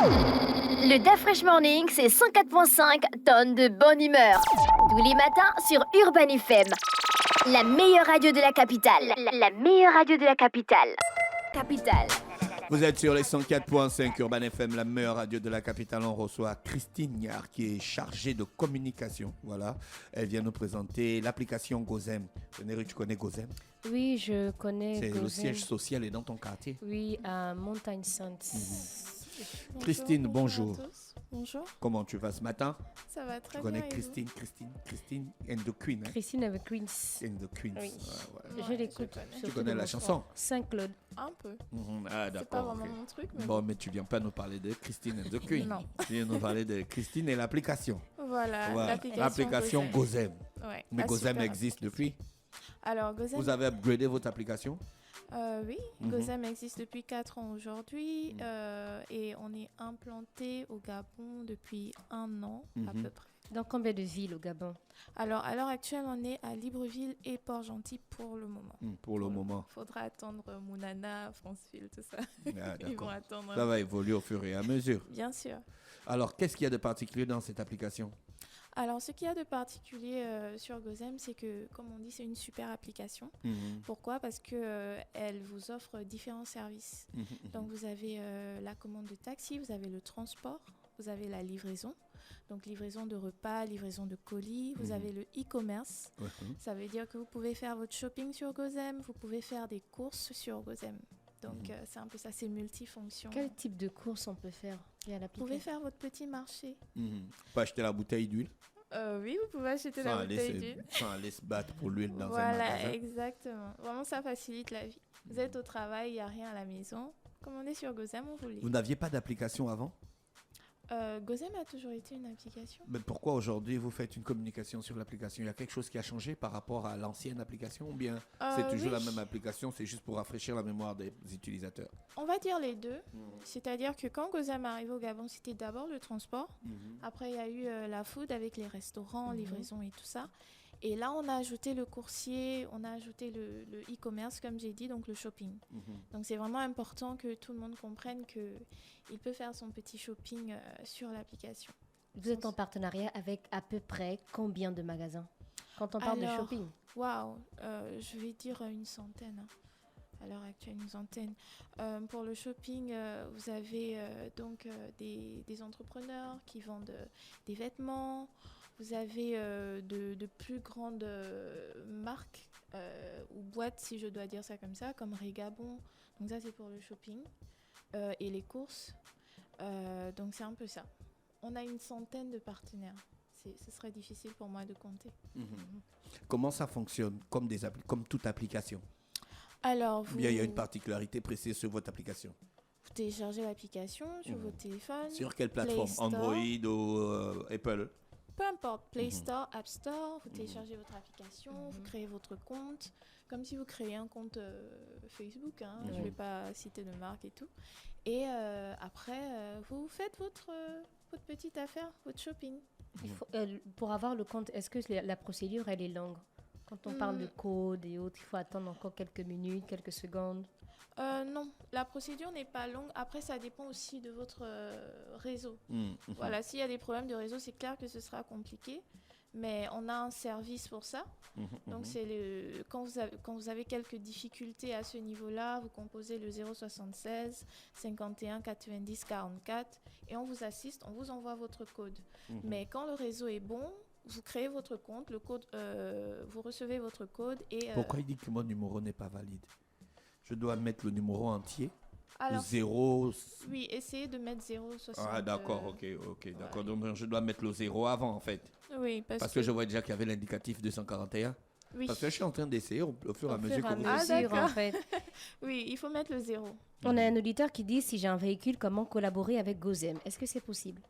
Le DAF Fresh Morning, c'est 104.5 tonnes de bonne humeur. Tous les matins sur Urban FM. La meilleure radio de la capitale. La meilleure radio de la capitale. Capitale. Vous êtes sur les 104.5 Urban FM, la meilleure radio de la capitale. On reçoit Christine Niard qui est chargée de communication. Voilà, elle vient nous présenter l'application Gozem. Vénérie, tu connais Gozem? Oui, je connais C'est Gozem. le siège social est dans ton quartier. Oui, à Montagne Sainte. Bonjour, Christine, bonjour. à tous. Bonjour, Comment tu vas ce matin? ça va très Tu bien. connais et Christine and the Queen. Hein? Christine avec Queens. And the Queens. Oui. Ouais. vous Je l'écoute. connais. Tu surtout connais de la mon chanson? frère. Saint-Claude. Un peu. Ah, C'est pas d'accord. vraiment Ok. mon truc, mais Bon, mais tu viens pas nous parler de Christine and the Queen. Non. Tu viens nous parler de Christine et l'application. voilà, Voilà. L'application Gozem. Ouais, Mais la Gozem super existe depuis. Alors, Gozem, Vous avez upgradé votre application? oui, Mhm. Gozem existe depuis 4 ans aujourd'hui et on est implanté au Gabon depuis 1 an à Mhm. peu près. Dans combien de villes au Gabon? Alors, à l'heure actuelle, on est à Libreville et Port-Gentil pour le moment. Pour le moment. Faudra attendre Mounana, Franceville, tout ça. Ah, Ils vont d'accord. attendre. Ça va évoluer au fur et à mesure. Bien sûr. Alors, qu'est-ce qu'il y a de particulier dans cette application? Alors, ce qu'il y a de particulier sur Gozem, c'est que, comme on dit, c'est une super application. Pourquoi? Parce que elle vous offre différents services. Donc, vous avez la commande de taxi, vous avez le transport, vous avez la livraison. Donc, livraison de repas, livraison de colis. Vous avez le e-commerce. Ça veut dire que vous pouvez faire votre shopping sur Gozem, vous pouvez faire des courses sur Gozem. Donc, c'est un peu ça, c'est multifonction. Quel type de course on peut faire via Vous l'application? pouvez faire votre petit marché. Vous pouvez acheter la bouteille d'huile Oui, vous pouvez acheter la bouteille d'huile. sans aller se battre pour l'huile dans un Voilà, magasin. exactement. Vraiment, ça facilite la vie. Vous êtes au travail, il n'y a rien à la maison. Commandez sur Gozem, on vous Vous livre. n'aviez pas d'application avant? Gozem a toujours été une application. Mais pourquoi aujourd'hui vous faites une communication sur l'application? Il y a quelque chose qui a changé par rapport à l'ancienne application ou bien c'est toujours oui. la même application, c'est juste pour rafraîchir la mémoire des utilisateurs? On va dire les deux. C'est-à-dire que quand Gozem est arrivé au Gabon, c'était d'abord le transport. Après, il y a eu la food avec les restaurants, livraison et tout ça. Et là, on a ajouté le coursier, on a ajouté le e-commerce, comme j'ai dit, donc le shopping. Donc, c'est vraiment important que tout le monde comprenne qu'il peut faire son petit shopping sur l'application. Vous êtes en partenariat avec à peu près combien de magasins? Quand on parle de Alors, shopping. Waouh, je vais dire une centaine. À l'heure actuelle, une centaine. Pour le shopping, vous avez donc des entrepreneurs qui vendent des vêtements. Vous avez de plus grandes marques ou boîtes, si je dois dire ça comme ça, comme Régabon. Donc ça, c'est pour le shopping et les courses. Donc c'est un peu ça. On a une centaine de partenaires. Ce serait difficile pour moi de compter. Comment ça fonctionne comme toute application? Alors, Ou bien il y a une particularité précise sur votre application? vous téléchargez l'application sur votre téléphone. Sur quelle plateforme? Play Store. Android ou Apple? Peu importe, Play Store, App Store, vous téléchargez votre application, vous créez votre compte, comme si vous créez un compte Facebook, hein, je ne vais pas citer de marque et tout. Et après, vous faites votre petite affaire, votre shopping. Pour avoir le compte, est-ce que la procédure, elle est longue? Quand on parle de code et autres, il faut attendre encore quelques minutes, quelques secondes. Non, la procédure n'est pas longue. Après, ça dépend aussi de votre réseau. Voilà, s'il y a des problèmes de réseau, c'est clair que ce sera compliqué. Mais on a un service pour ça. Donc, quand vous avez quelques difficultés à ce niveau-là, vous composez le 076 51 90 44 et on vous assiste, on vous envoie votre code. Mais quand le réseau est bon, vous créez votre compte, le code, vous recevez votre code et... Pourquoi il dit que mon numéro n'est pas valide? Je dois mettre le numéro entier? alors, 0. oui, essayez de mettre 060. Ah d'accord, ok, d'accord. Donc je dois mettre le 0 avant en fait. Oui, Parce que je vois déjà qu'il y avait l'indicatif 241. oui. Parce que je suis en train d'essayer au fur et à Au mesure fur et que à vous Ah, mesure, d'accord. en fait. Oui, il faut mettre le 0. On a un auditeur qui dit, si j'ai un véhicule, comment collaborer avec Gozem? Est-ce que c'est possible?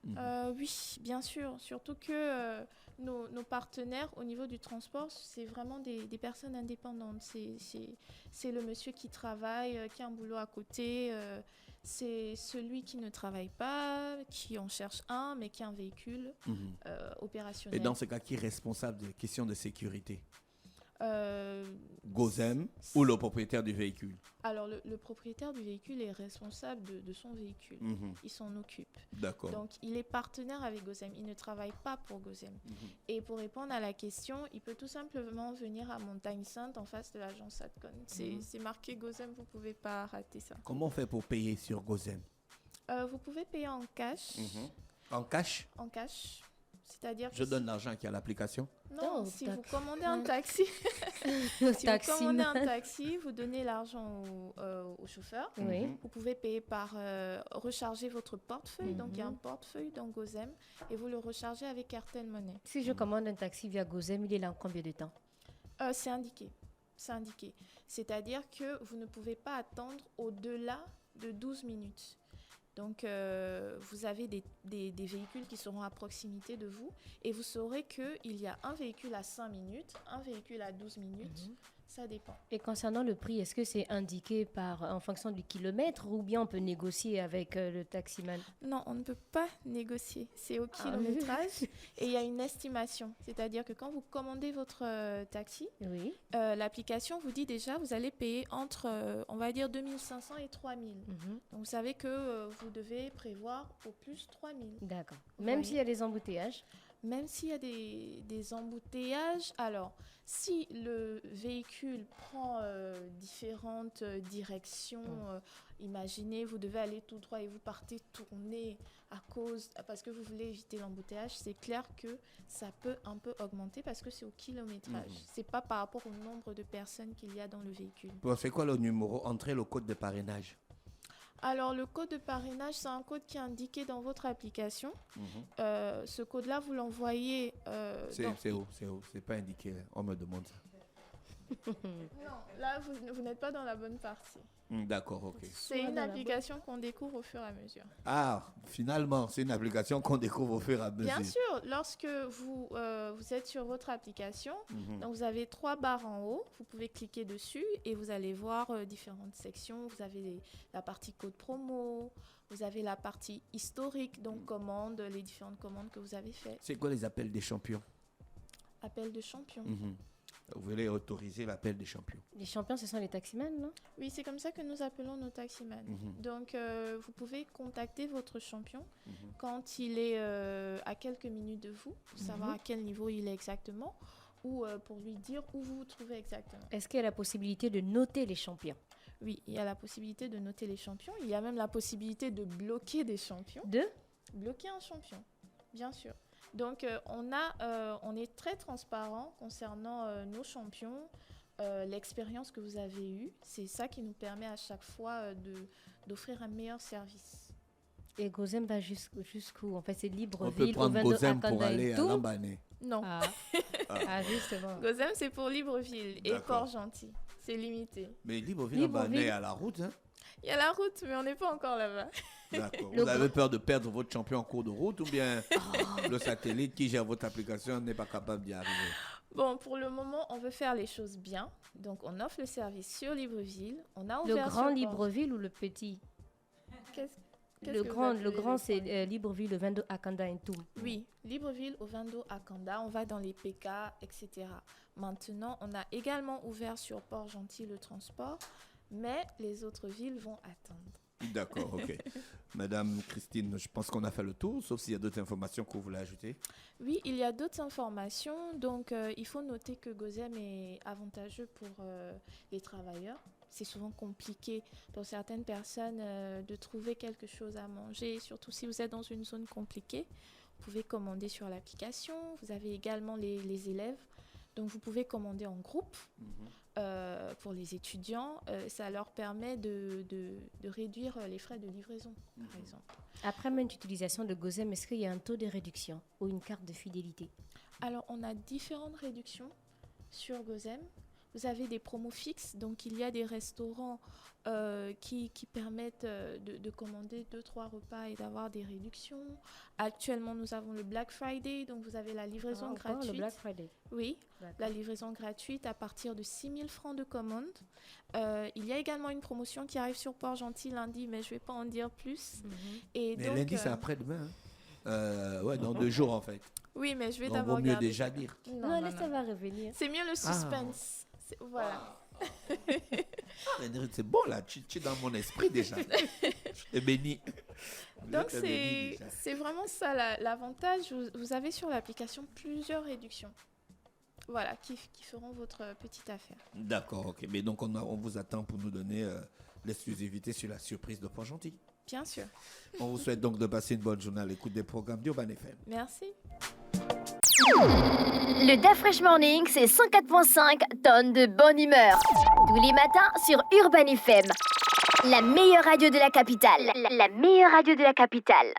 Oui, bien sûr. Surtout que nos partenaires au niveau du transport, c'est vraiment des personnes indépendantes. C'est le monsieur qui travaille, qui a un boulot à côté. C'est celui qui ne travaille pas, qui en cherche un, mais qui a un véhicule Et opérationnel. dans ce cas, qui est responsable des questions de sécurité? Gozem ou le propriétaire du véhicule? Alors, le propriétaire du véhicule est responsable de son véhicule. Il s'en occupe. D'accord. Donc, il est partenaire avec Gozem. Il ne travaille pas pour Gozem. Et pour répondre à la question, il peut tout simplement venir à Montagne Sainte en face de l'agence Satcon. C'est marqué Gozem, vous ne pouvez pas rater ça. Comment on fait pour payer sur Gozem? Vous pouvez payer en cash. En cash? En cash. C'est-à-dire Je donne l'argent qui a l'application? Non, Oh, si d'accord. vous commandez un taxi, si vous commandez un taxi, vous donnez l'argent au chauffeur. Oui. Vous pouvez payer par recharger votre portefeuille. Donc, il y a un portefeuille dans Gozem et vous le rechargez avec Airtel Money. Si je commande un taxi via Gozem, il est là en combien de temps? C'est indiqué. C'est indiqué. C'est-à-dire que vous ne pouvez pas attendre au-delà de 12 minutes. Donc, vous avez des véhicules qui seront à proximité de vous et vous saurez qu'il y a un véhicule à 5 minutes, un véhicule à 12 minutes. Ça dépend. Et concernant le prix, est-ce que c'est indiqué en fonction du kilomètre ou bien on peut négocier avec le taximan? Non, on ne peut pas négocier. C'est au kilométrage et il y a une estimation. C'est-à-dire que quand vous commandez votre taxi, Oui. l'application vous dit déjà vous allez payer entre, on va dire, 2500 et 3000. Donc, vous savez que vous devez prévoir au plus 3000. D'accord. Vous Même voyez. s'il y a des embouteillages? Même s'il y a des embouteillages, alors si le véhicule prend différentes directions, imaginez vous devez aller tout droit et vous partez tourner parce que vous voulez éviter l'embouteillage, c'est clair que ça peut un peu augmenter parce que c'est au kilométrage. C'est pas par rapport au nombre de personnes qu'il y a dans le véhicule. Bon, c'est quoi le numéro? Entrez le code de parrainage. Alors, le code de parrainage, c'est un code qui est indiqué dans votre application. Ce code-là, vous l'envoyez... C'est où? C'est pas indiqué. On me demande ça. Non, là, vous n'êtes pas dans la bonne partie. D'accord, ok. C'est une application qu'on découvre au fur et à mesure. Ah, finalement, c'est une application qu'on découvre au fur et à mesure. Bien sûr, lorsque vous êtes sur votre application, donc vous avez 3 barres en haut, vous pouvez cliquer dessus et vous allez voir différentes sections. Vous avez la partie code promo, vous avez la partie historique, donc commandes, les différentes commandes que vous avez faites. C'est quoi les appels des champions? Appel de champion. Vous voulez autoriser l'appel des champions? Les champions, ce sont les taximans, non? Oui, c'est comme ça que nous appelons nos taximans. Donc, vous pouvez contacter votre champion quand il est à quelques minutes de vous, pour savoir à quel niveau il est exactement, ou pour lui dire où vous vous trouvez exactement. Est-ce qu'il y a la possibilité de noter les champions? Oui, il y a la possibilité de noter les champions. Il y a même la possibilité de bloquer des champions. De Bloquer un champion, bien sûr. Donc, on est très transparent concernant nos champions, l'expérience que vous avez eue. C'est ça qui nous permet à chaque fois d'offrir un meilleur service. Et Gozem va jusqu'où? En fait, c'est Libreville. On peut prendre Gozem pour aller à Lambané. Non. Ah, justement. Gozem, c'est pour Libreville et D'accord. Port-Gentil. C'est limité. Mais Libreville, Lambané à la route, hein? Il y a la route, mais on n'est pas encore là-bas. D'accord. Vous avez peur de perdre votre champion en cours de route ou bien le satellite qui gère votre application n'est pas capable d'y arriver? Bon, pour le moment, on veut faire les choses bien. Donc, on offre le service sur Libreville. On a ouvert Le grand sur Libreville ou le petit? Qu'est-ce Le que vous grand, appelez le grand les c'est grands? Libreville, le 22 Akanda et tout. Oui, Libreville, Ovendo, Akanda, on va dans les PK, etc. Maintenant, on a également ouvert sur Port-Gentil le transport, mais les autres villes vont attendre. D'accord, ok. Madame Christine, je pense qu'on a fait le tour, sauf s'il y a d'autres informations que vous voulez ajouter. Oui, il y a d'autres informations. Donc, il faut noter que Gozem est avantageux pour les travailleurs. C'est souvent compliqué pour certaines personnes de trouver quelque chose à manger, surtout si vous êtes dans une zone compliquée. Vous pouvez commander sur l'application. Vous avez également les élèves. Donc, vous pouvez commander en groupe. Pour les étudiants, ça leur permet de réduire les frais de livraison, par exemple. Après même l'utilisation de Gozem, est-ce qu'il y a un taux de réduction ou une carte de fidélité? Alors, on a différentes réductions sur Gozem. Vous avez des promos fixes, donc il y a des restaurants qui permettent de commander 2-3 repas et d'avoir des réductions. Actuellement, nous avons le Black Friday, donc vous avez la livraison gratuite. Le Black Friday. Oui, la livraison gratuite à partir de 6 000 francs de commande. Il y a également une promotion qui arrive sur Port-Gentil lundi, mais je ne vais pas en dire plus. Et Mais donc, lundi, c'est après-demain. Ouais, dans 2 jours en fait. Oui, mais je vais Donc, d'abord vaut mieux garder. déjà dire. Non, laisse, ça va revenir. C'est mieux le suspense. Voilà. C'est bon là, tu es dans mon esprit déjà. Je te bénis. Donc, Je te bénis déjà. c'est vraiment ça l'avantage. Vous avez sur l'application plusieurs réductions. Voilà, qui feront votre petite affaire. D'accord, ok. Mais donc, on vous attend pour nous donner l'exclusivité sur la surprise de Port-Gentil. Bien sûr. On vous souhaite donc de passer une bonne journée à l'écoute des programmes d'Urban FM. Merci. Le DAF Fresh Morning, c'est 104.5 tonnes de bonne humeur. Tous les matins sur Urban FM. La meilleure radio de la capitale. La meilleure radio de la capitale.